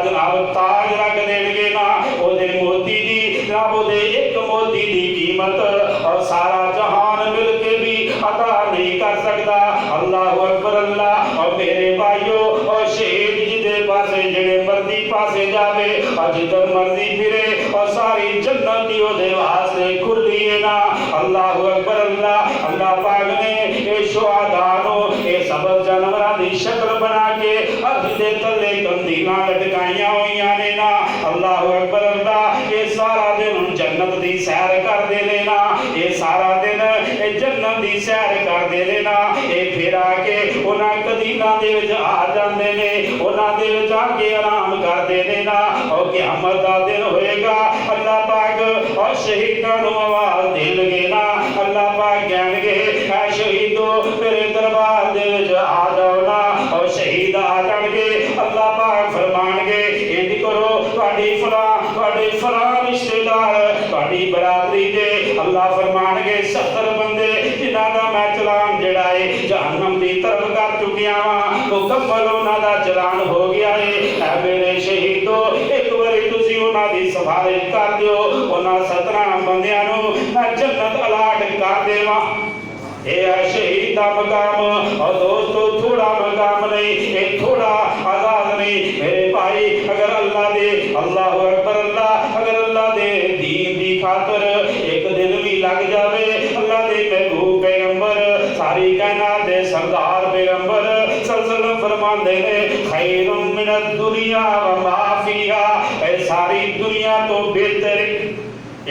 जनाब ताज रख देंगे ना ओदे मोती दी जनाब ओदे एक मोती दी कीमत और सारा जहान मिल के भी अता नहीं कर सकता। अल्लाह अकबर अल्लाह। और मेरे भाइयों और शहीद जिदे पासे जेड़े मर्जी पासे जावे और जिधर मर्जी फिरे और सारी जन्नत दी ओदे वास्ते खुली है ना। अल्लाह अकबर अल्लाह। अल्लाह पाक ने ये शुहदा नो ये सबब जानवरां दी शक्ल बना के अज दे तले कंदीलां लटकाईयां होईयां ने ना। अल्लाह अकबर अल्लाह। ये सारा दिन जन्नत दी सैर करदे ने ना। ये सारा दिन ये जन्नत दी सैर करदे ने ना। ये फिर आके उन्हां कदीलां दे विच आ जांदे ने उन्हां दे विच आके आराम करदे ने ना। और क़यामत दा दिन होएगा अल्लाह पाक और शहीदां नूं आवाज़ देण लगे ना। अल्लाह पाक कहणगे ऐ शहीदो मेरे दरबार दे विच आ जाओ ना। और शहीद आ जाणगे अल्लाह पाक फरमाणगे इंज करो तुहाडी फलां रिश्तेदार तुहाडी बरादरी दे अल्लाह फरमाणगे 70 बंदे जिन्हां दा मैं चलान जिहड़ा है जहन्नम दी तरफ कर चुकिया वां मुकम्मल उन्हां दा चलान हो गया है। ऐ मेरे शहीदो एक बारी तुसीं उन्हां दी सिफारिश कर दिओ उन्हां 17 बंदियां नूं मैं जन्नत अलाट कर देवां। ये शहीद का मकाम और दोस्तों थोड़ा मकाम नहीं ये थोड़ा आजाद नहीं मेरे भाई। अगर अल्लाह दे अल्लाह अकबर अल्लाह अगर अल्लाह दे दीन दी खातर एक दिन भी लग जावे अल्लाह दे महबूब पैगंबर सारी कायनात दे सरदार पैगंबर सल्लल्लाहु फरमांदे ने खैरुम मिनद दुनिया व मा फीहा ए सारी दुनिया तो बेहतर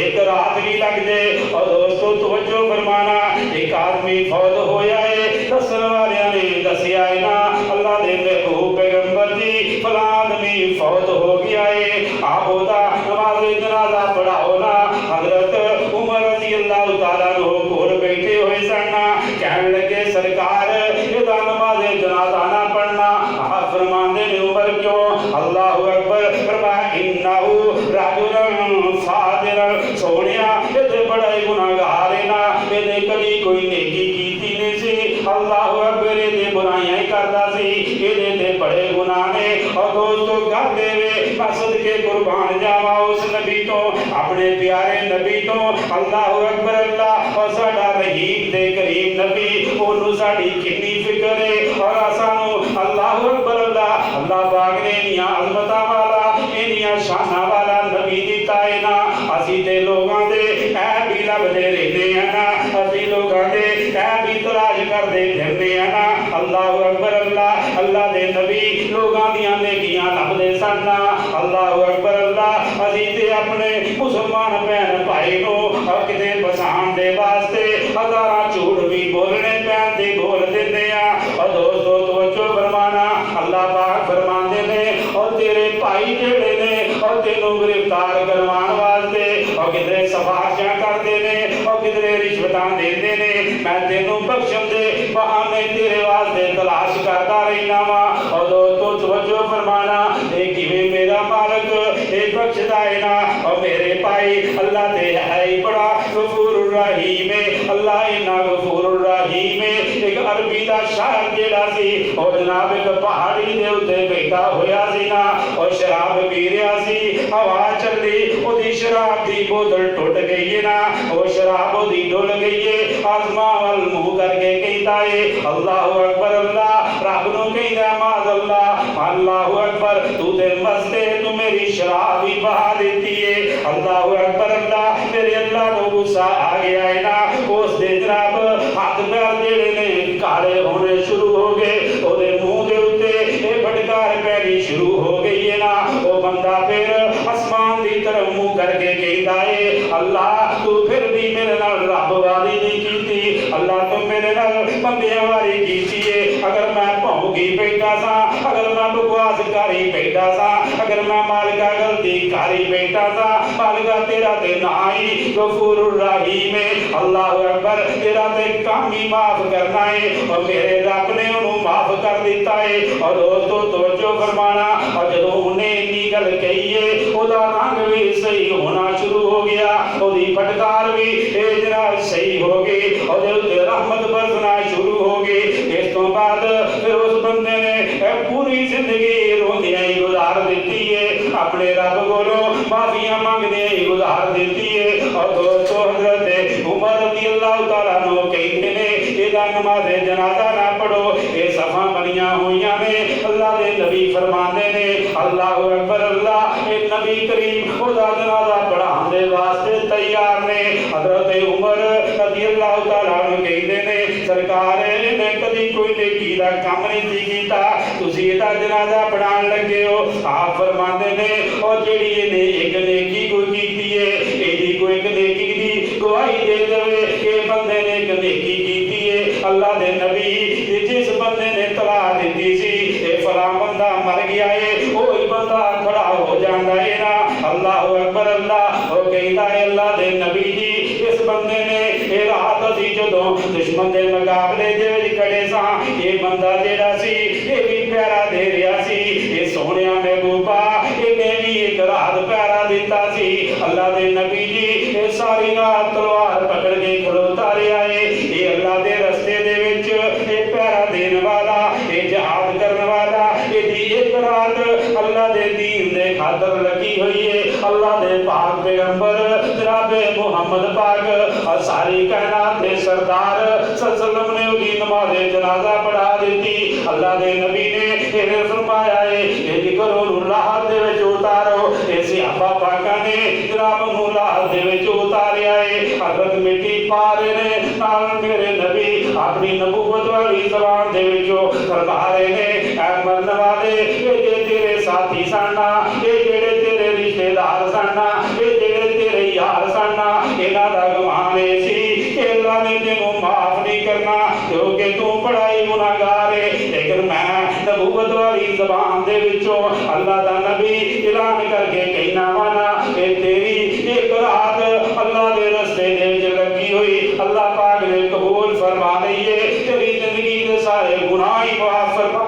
एक रात भी लग जाए। और दोस्तों तवज्जो फरमाना एक आदमी फौत होया है दसन वालियां ने दसिया है ना अल्लाह दे महबूब पैगंबर जी फलां आदमी फौत हो गया है आप ओदा नमाज जनाजा पढ़ाओ ना। हजरत उमर रज़ी अल्लाह तआला अन्हु कोल बैठे हुए सन ना कहने लगे सरकार एदा नमाज जनाजा ना पढ़ना। आप फरमांदे ने उमर क्यों? अल्लाहु अकबर फरमाया इन्नहु रजुलन फाजिरन सोनिया ये बड़ा ही गुनाहगार है ना ये कभी कोई नेकी कीती नहीं सी अल्लाह अकबर ये बुराइयां ही करता सी ये बड़े गुनाह ने। और दोस्तों कर देवे मसद के कुर्बान जावा उस नबी तो अपने प्यारे नबी तो अल्लाह अकबर अल्लाह। और साडा रहीम दे करीम नबी ओनू साडी कितनी फिक्र है और सानू अल्लाह अकबर अल्लाह अल्लाह पाक ने इन्नियां अज़मतां वाला इन्नियां शानां वाला नबी दिता है ना। असी ते लोगां दे ऐ भी लभदे रहंदे हैं ना असी लोगां दे ऐ भी तलाश करदे फिरदे हैं ना। अल्लाह अकबर अल्लाह अल्लाह दे नबी लोगां दियां नेकियां लभदे सन ना। अल्लाह अकबर अल्लाह असी ते अपने मुसलमान भैन भाई नूं किते बसाण दे वास्ते हज़ारां झूठ भी बोलने पैण ते बोल दिंदे आ। और दोस्तों तवज्जो फरमाना अल्लाह पाक फरमांदे ने और तेरे भाई जेड़े ने और तेनू गिरफ्तार करवाण वास्ते और किधरे सिफारिशां करदे ने और किधरे रिश्वतां देंदे ने मैं तेनू बख्शण दे बहाने तेरे वास्ते तलाश करदा रहना वा। और दोस्तों तवज्जो फरमाना ये किवें मेरा मालिक ये बख्शदा है ना। और मेरे भाई अल्लाह ते है ही बड़ा गफूरुर रहीम है अल्लाह इन्ना गफूरुर रहीम है। एक अरबी दा शायर जेड़ा सी और जनाब एक पहाड़ी दे उत्ते बैठा होया सी ना और शराब पी रहा सी हवा चली ओदी शराब दी बोतल टुट गई है ना और शराब ओदी डुल गई है आसमां वल मुंह करके कहता है अल्लाह अकबर अल्लाह रब नूं कहंदा माज़ अल्लाह अल्लाह अकबर तू ते मस्त है तू मेरी शराब ही बहा देती है। अल्लाह अकबर अल्लाह मेरे अल्लाह नूं गुस्सा आ गया है ना उस दे जनाब हाथ पैर जेड़े ने काले होने शुरू हो गए ओदे मुंह दे उत्ते ए फटकार पैनी शुरू हो गई है ना। वो बंदा फिर आसमान की तरफ मुंह करके कहता है अल्लाह तू फिर भी मेरे नाल रब वाली नहीं कीती अल्लाह तू मेरे नाल बंदियां वाली कीती है। अगर मैं भौंकी बैठा सा अगर मैं बकवास करी बैठा सा अगर मैं मालिका गलती करी बैठा सा मालिका तेरा ते ना ही गफूरुर रहीम है। अल्लाह अकबर तेरा ते काम ही माफ करना है और मेरे रब ने उन्होंने माफ कर दिता है। और दोस्तों तवज्जो फरमाना और जदों उन्हें इन्नी गल कही है ओदा रंग भी सही होना शुरू हो गया ओदी फटकार भी जनाब सही हो गई और रहमत बरसना शुरू हो गई। इस तो बाद फिर उस बंदे ने पूरी जिंदगी रोंदियां ही गुजार दी है अपने रब कोलों माफिया मंगने गुजार देती है। और दोस्तों हजरत उमर रज़ियल्लाहु तआला अन्हु कहते ने इहदा नमाज जनाजा ना पढ़ो, ये सफा बनिया हुईयां ने। अल्लाह दे नबी फरमाते ने अल्लाहु अकबर अल्लाह, ए नबी करीम ओदा जनाजा पढ़ाने दे वास्ते तैयार ने। हजरत उमर रज़ियल्लाहु तआला अन्हु कहते ने सरकार ने कभी कोई नेकी दा काम नहीं कीता, तुसी इहदा जनाजा पढ़ान लगे हो। आप फरमाते ने और जेड़ी इहने एक नेकी कोई कीती है, एदी कोई एक नेकी दी गवाही दे देवे कि बंदे ने एक नेकी कीती है। अल्लाह दे नबी जिस बंदे ने तला दी सी ये फला बंदा मर गया है, वही बंदा खड़ा हो जाता है ना। अल्लाह अकबर अल्लाह वो कहता है अल्लाह दे नबी जी इस बंदे ने ये रात असी जदों दुश्मन के मुकाबले दे खड़े सा, ये बंदा जेड़ा सी ये भी प्यारा दे रहा सी, ये सोने महबूबा इन्हें भी एक रात प्यारा दिता सी। अल्लाह दे नबी जी ये सारी रात तलवार पकड़ के खलोता रहा है, ये अल्लाह दे रस्ते दे विच ये प्यारा देने वाला, ये जहाद करने वाला, ये एक रात अल्लाह दे दीन दे खातर लगी हुई है। अल्लाह दे पाक पैगंबर जनाब मुहम्मद पाक और सारी कायनात दे सरदार सल्लल्लाहु अलैहि वसल्लम ने नमाज जनाजा पढ़ा दी। अल्लाह दे नबी ने ये फरमाया है ये जिक्र अल्लाह दे विच उतारो, ये सहाबा पाका ने जनाब अल्लाह दे विच उतारिया है। हजरत मिट्टी पा रहे ने नाल मेरे नबी अपनी नबूवत वाली ज़बान दे विचों फरमा रहे ने ऐ मरने वाले ये तेरे साथी सन्ना, ये जेड़े तेरे रिश्तेदार सन्ना, ये जेड़े तेरे यार सन्ना, इन्हां दा गुमान ए सी कि अल्लाह ने तेनू माफ नहीं करना क्योंकि तू बड़ा ही गुनाहगार है। लेकिन मैं नबूवत वाली ज़बान दे विचों अल्लाह दा नबी ऐलान करके कहना वाना कि तेरी एक रात अल्लाह दे रस्ते दे विच लगी हुई अल्लाह पाक ने कबूल फरमा लई है, तेरी जिंदगी दे सारे गुनाह ही माफ फरमा।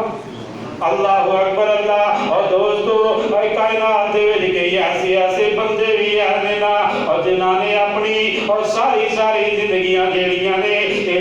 अल्लाह अकबर अल्लाह। और दोस्तों कायनात दे विच कई ऐसे ऐसे बंदे भी हैं ना और जिन्हां ने अपनी और सारी जिंदगियां जेड़ियां ने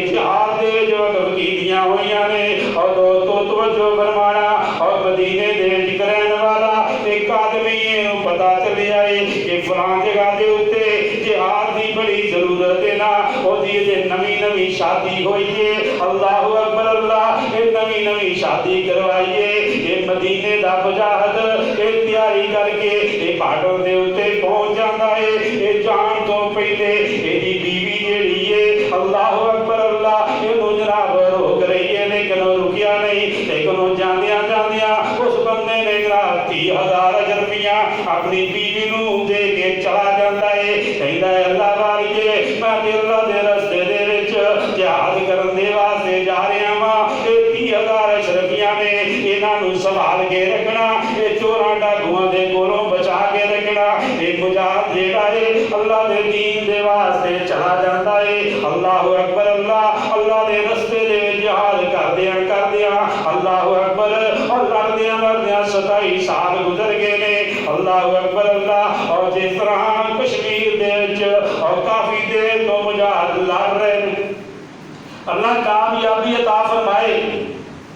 जिहाद दे विच वक़्फ कीतियां होईयां ने। और दोस्तों तवज्जो फरमाना और मदीने दे विच रहने वाला एक आदमी नूं पता चलिया है कि फलां जगह दे उत्ते जिहाद दी बड़ी जरूरत है ना, ओदी जे नवी शादी होई है। अल्लाह अकबर अल्लाह, ये नवी शादी करवाई है। ये मदीने दा मुजाहिद ये तैयारी करके ये बार्डर दे उत्ते पहुंच जाता है। ये जान तो पहले एदी बीवी जेड़ी है अल्लाह अकबर अल्लाह इहनूं जनाब रोक रही है, लेकिन रुकिया नहीं। लेकिन जांदियां जांदियां उस बंदे ने 30,000 रुपया अपनी बीवी नूं दे के चला जाता है। कहता है अल्लाह वालिए मैं अल्लाह दे रस्ते दे विच जिहाद करन दे वास्ते जा रहा वां, 30,000 रुपया ने इन्हां नूं संभाल के रखना, ये चोरां डाकुआं दे कोलों बचा के रखना। ये मुजाहिद जेड़ा है अल्लाह दे दीन दे वास्ते चला जाता है। अल्लाह अकबर अल्लाह, अल्लाह दे रस्ते दे विच जिहाद करदियां अल्लाह अकबर और लड़दियां 27 साल गुजर गए ने। अल्लाह अकबर अल्लाह। और जिस तरह कश्मीर दे विच और काफी देर तो मुजाहिद लड़ रहे ने, अल्लाह कामयाबी अता फरमाए।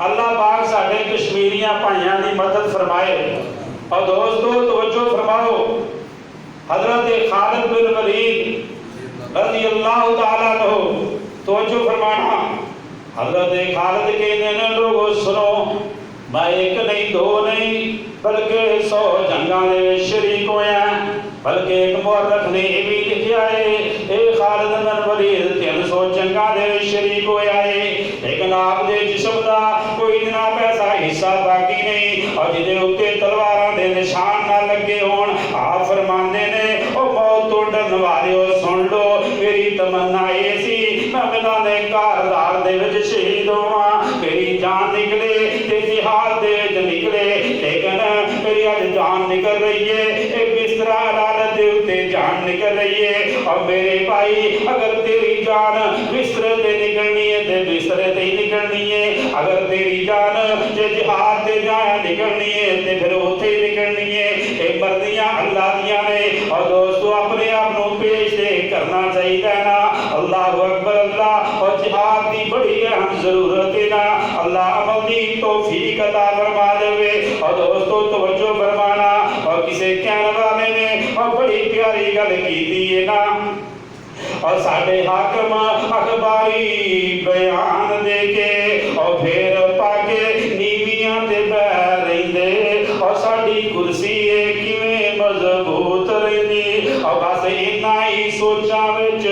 अल्लाह पाक साडे कश्मीरियां भाइयां दी मदद फरमाए। और दोस्तों तवज्जो फरमाओ, हजरत खालिद बिन वलीद रज़ियल्लाहु तआला अन्हु तवज्जो फरमाना। हजरत खालिद कहते हैं लोगों सुनो, मैं एक नहीं दो नहीं बल्कि 100 जंगां दे शरीक होया। बल्कि एक मुअर्रिख ने ये भी लिखा है ए खालिद बिन वलीद 300 जंगां दे शरीक होया है, लेकिन आपके जिस्म का कोई जनाब ऐसा हिस्सा बाकी नहीं और जिहदे उत्ते तलवारां दे निशान ना लगे होण। आप फरमांदे ने ओ मौत तो डरन वालिओ सुन लो, मेरी तमन्ना ये सी मैं मैदाने कारदार दे विच शहीद होवां, मेरी जान निकले ते जिहाद दे विच निकले। लेकिन मेरी अज जान निकल रही है, एक बिस्तरा अदालत दे उत्ते जान निकल रही है। और मेरे भाई अगर तेरी जान बिस्तरे ते निकलनी है ते बिस्तरे ते ही निकलनी है, अगर तेरी जान जे जिहाद ते जाया निकलनी है ते फिर उत्थे ही निकलनी है। ये मर्जियां अल्लाह दियां ने। और दोस्तों अपने आप नूं पेश करना चाहिए ना। अल्लाह अकबर अल्लाह। और जिहाद की बड़ी अहम जरूरत है ना, अल्लाह अमल की तौफीक अता फरमा देवे। और दोस्तों तवज्जो फरमाना और किसे क्या गल कीती है ना और साडे हाकम अखबारी बयान दे के और फिर पाके नीवियां ते बह रहिंदे और साडी कुर्सी किवें मजबूत रहिंदी और बस इन्ना ही सोचां विच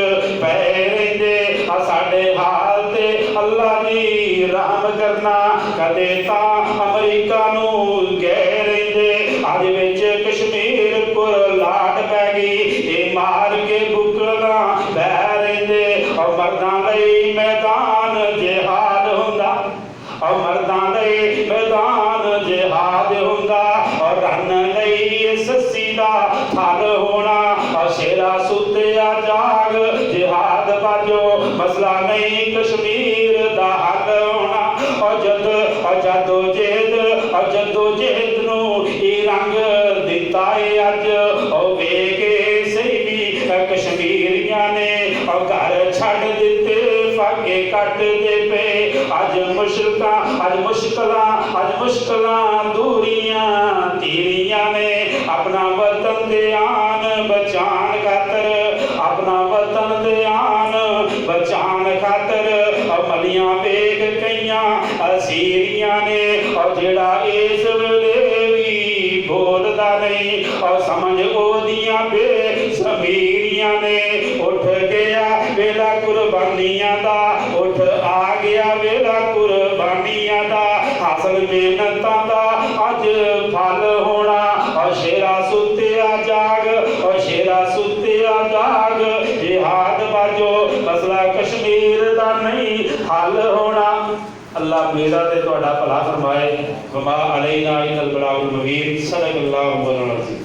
पै रहिंदे और साडे हाल ते अल्लाह दी रहम करना कदे तां अमरीका नूं कह रहिंदे अज विच कश्मीर पुर लाट पै गई ये मार के बुकला बह रहिंदे और मर्दां लई मैदान जिहाद हुंदा और मर्दां लई मैदान जिहाद हुंदा और रन लई सस्सी दा फल होना और शेरा सुत्या जाग जिहाद बाजो मसला नहीं कश्मीर दा हल होना और जदोजहद नूं ई रंग दिता है अज और वेखे सही भी कश्मीरियां ने और घर छड़ दिते फाके कट दे पे अज मुश्किलां दूरियां तीरियां ने अपना वतन दे आन बचान खातर अपना वतन दे आन बचान खातर और मलियां वेख कईयां असीरियां ने और जेड़ा इस वेले भी बोलदा नहीं और समझ ओदियां बेसमीरियां ने उठ गया वेला कुर्बानियां दा उठ आ गया वेला कुर्बानियां दा हासिल मेहनतां दा अज फल होना और शेरा सुत्या जाग और शेरा सुत्या जाग जिहाद बाजो मसला कश्मीर दा नहीं हल होना अल्लाह मेरा ते तुहाडा भला फरमाए वमा अलैना इल्लल बलागुल मुबीन सल्लल्लाहु अलैहि वसल्लम।